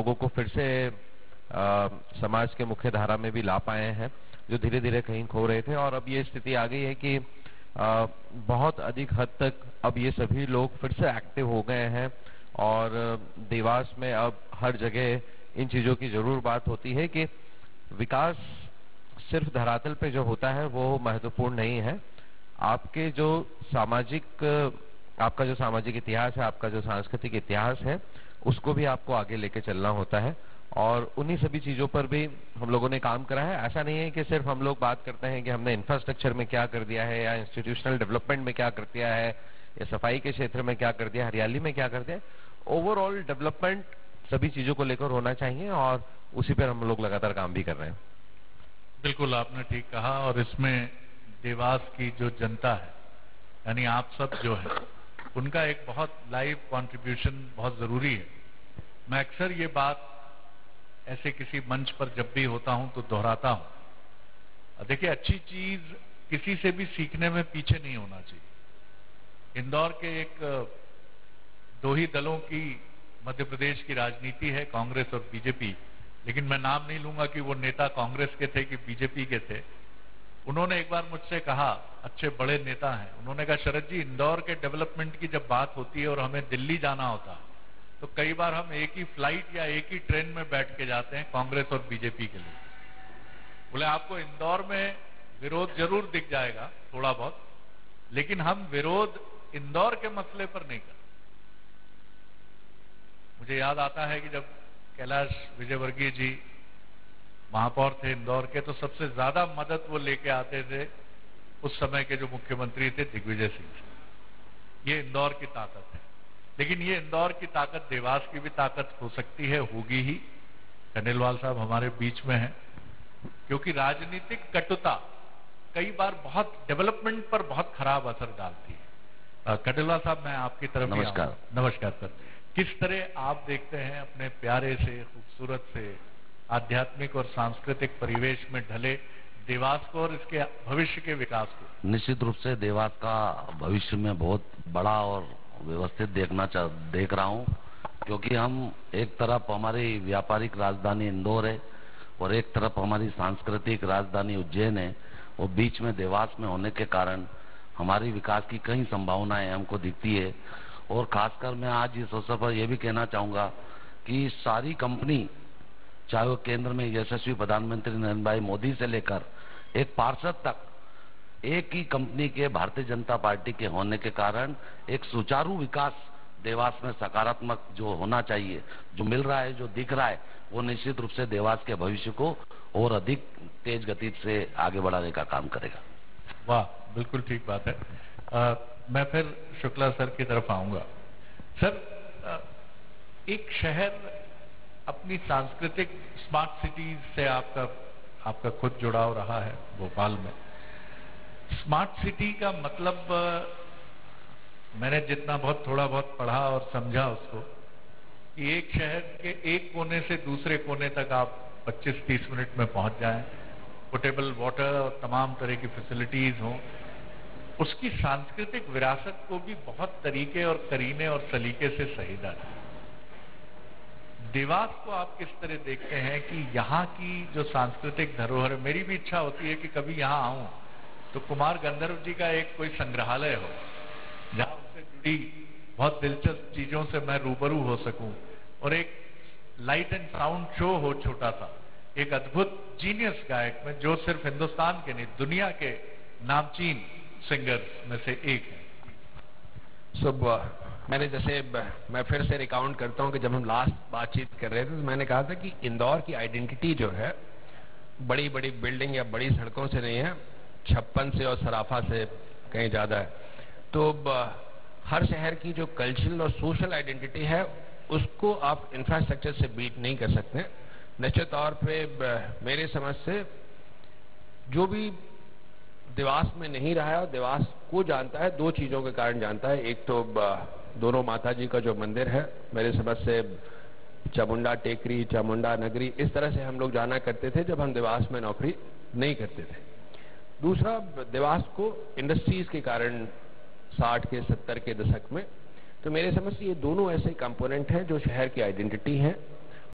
लोगों को फिर से समाज के मुख्य धारा में भी ला पाए हैं, जो धीरे धीरे कहीं खो रहे थे। और अब ये स्थिति आ गई है कि बहुत अधिक हद तक अब ये सभी लोग फिर से एक्टिव हो गए हैं और देवास में अब हर जगह इन चीजों की जरूर बात होती है कि विकास सिर्फ धरातल पे जो होता है वो महत्वपूर्ण नहीं है। आपके जो आपका जो सामाजिक इतिहास है, आपका जो सांस्कृतिक इतिहास है, उसको भी आपको आगे लेके चलना होता है। और उन्हीं सभी चीजों पर भी हम लोगों ने काम करा है। ऐसा नहीं है कि सिर्फ हम लोग बात करते हैं कि हमने इंफ्रास्ट्रक्चर में क्या कर दिया है, या इंस्टीट्यूशनल डेवलपमेंट में क्या कर दिया है, या सफाई के क्षेत्र में क्या कर दिया, हरियाली में क्या कर दिया। ओवरऑल डेवलपमेंट सभी चीजों को लेकर होना चाहिए और उसी पर हम लोग लगातार काम भी कर रहे हैं। बिल्कुल आपने ठीक कहा। और इसमें देवास की जो जनता है, यानी आप सब जो है, उनका एक बहुत लाइव कंट्रीब्यूशन बहुत जरूरी है। मैं अक्सर ये बात ऐसे किसी मंच पर जब भी होता हूं तो दोहराता हूं। देखिए, अच्छी चीज किसी से भी सीखने में पीछे नहीं होना चाहिए। इंदौर के एक दो ही दलों की मध्य प्रदेश की राजनीति है, कांग्रेस और बीजेपी। लेकिन मैं नाम नहीं लूंगा कि वो नेता कांग्रेस के थे कि बीजेपी के थे। उन्होंने एक बार मुझसे कहा, अच्छे बड़े नेता हैं, उन्होंने कहा, शरद जी, इंदौर के डेवलपमेंट की जब बात होती है और हमें दिल्ली जाना होता है तो कई बार हम एक ही फ्लाइट या एक ही ट्रेन में बैठ के जाते हैं, कांग्रेस और बीजेपी के लिए। बोले, आपको इंदौर में विरोध जरूर दिख जाएगा थोड़ा बहुत, लेकिन हम विरोध इंदौर के मसले पर नहीं करते। मुझे याद आता है कि जब कैलाश विजयवर्गीय जी महापौर थे इंदौर के, तो सबसे ज्यादा मदद वो लेके आते थे उस समय के जो मुख्यमंत्री थे, दिग्विजय सिंह। ये इंदौर की ताकत है। लेकिन ये इंदौर की ताकत देवास की भी ताकत हो सकती है, होगी ही। खंडेलवाल साहब हमारे बीच में हैं, क्योंकि राजनीतिक कटुता कई बार बहुत डेवलपमेंट पर बहुत खराब असर डालती है। खंडेलवाल साहब, मैं आपकी तरफ नमस्कार। नमस्कार सर। किस तरह आप देखते हैं अपने प्यारे से, खूबसूरत से, आध्यात्मिक और सांस्कृतिक परिवेश में ढले देवास को और इसके भविष्य के विकास को? निश्चित रूप से देवास का भविष्य में बहुत बड़ा और व्यवस्थित देख रहा हूं, क्योंकि हम एक तरफ हमारी व्यापारिक राजधानी इंदौर है और एक तरफ हमारी सांस्कृतिक राजधानी उज्जैन है, और बीच में देवास में होने के कारण हमारी विकास की कई संभावनाएं हमको दिखती है। और खासकर मैं आज इस अवसर पर यह भी कहना चाहूंगा कि सारी कंपनी, चाहे वो केंद्र में यशस्वी प्रधानमंत्री नरेंद्र भाई मोदी से लेकर एक पार्षद तक, एक ही कंपनी के भारतीय जनता पार्टी के होने के कारण एक सुचारू विकास देवास में सकारात्मक जो होना चाहिए, जो मिल रहा है, जो दिख रहा है, वो निश्चित रूप से देवास के भविष्य को और अधिक तेज गति से आगे बढ़ाने का काम करेगा। वाह, बिल्कुल ठीक बात है। मैं फिर शुक्ला सर की तरफ आऊंगा। सर, एक शहर अपनी सांस्कृतिक स्मार्ट सिटीज से आपका खुद जुड़ाव रहा है भोपाल में। स्मार्ट सिटी का मतलब, मैंने जितना बहुत थोड़ा बहुत पढ़ा और समझा उसको, कि एक शहर के एक कोने से दूसरे कोने तक आप 25-30 मिनट में पहुंच जाएं, पोर्टेबल वाटर और तमाम तरह की फैसिलिटीज हों। उसकी सांस्कृतिक विरासत को भी बहुत तरीके और करीने और सलीके से सहेजा है। देवास को आप किस तरह देखते हैं कि यहाँ की जो सांस्कृतिक धरोहर, मेरी भी इच्छा होती है कि कभी यहाँ आऊं तो कुमार गंधर्व जी का एक कोई संग्रहालय हो, जहां उससे जुड़ी बहुत दिलचस्प चीजों से मैं रूबरू हो सकूं, और एक लाइट एंड साउंड शो हो छोटा सा, एक अद्भुत जीनियस गायक में, जो सिर्फ हिंदुस्तान के नहीं दुनिया के नामचीन सिंगर्स में से एक है। मैंने मैं फिर से रिकाउंट करता हूं कि जब हम लास्ट बातचीत कर रहे थे तो मैंने कहा था कि इंदौर की आइडेंटिटी जो है बड़ी बड़ी बिल्डिंग या बड़ी सड़कों से नहीं है, 56 से और सराफा से कहीं ज्यादा है। तो हर शहर की जो कल्चरल और सोशल आइडेंटिटी है उसको आप इंफ्रास्ट्रक्चर से बीट नहीं कर सकते। निश्चित तौर पे मेरे समझ से जो भी देवास में नहीं रहा है और देवास को जानता है, दो चीजों के कारण जानता है। एक तो दोनों माता जी का जो मंदिर है, मेरे समझ से चामुंडा टेकरी, चामुंडा नगरी, इस तरह से हम लोग जाना करते थे जब हम देवास में नौकरी नहीं करते थे। दूसरा, देवास को इंडस्ट्रीज के कारण 60 के 70 के दशक में, तो मेरे समझ से ये दोनों ऐसे कंपोनेंट हैं जो शहर की आइडेंटिटी हैं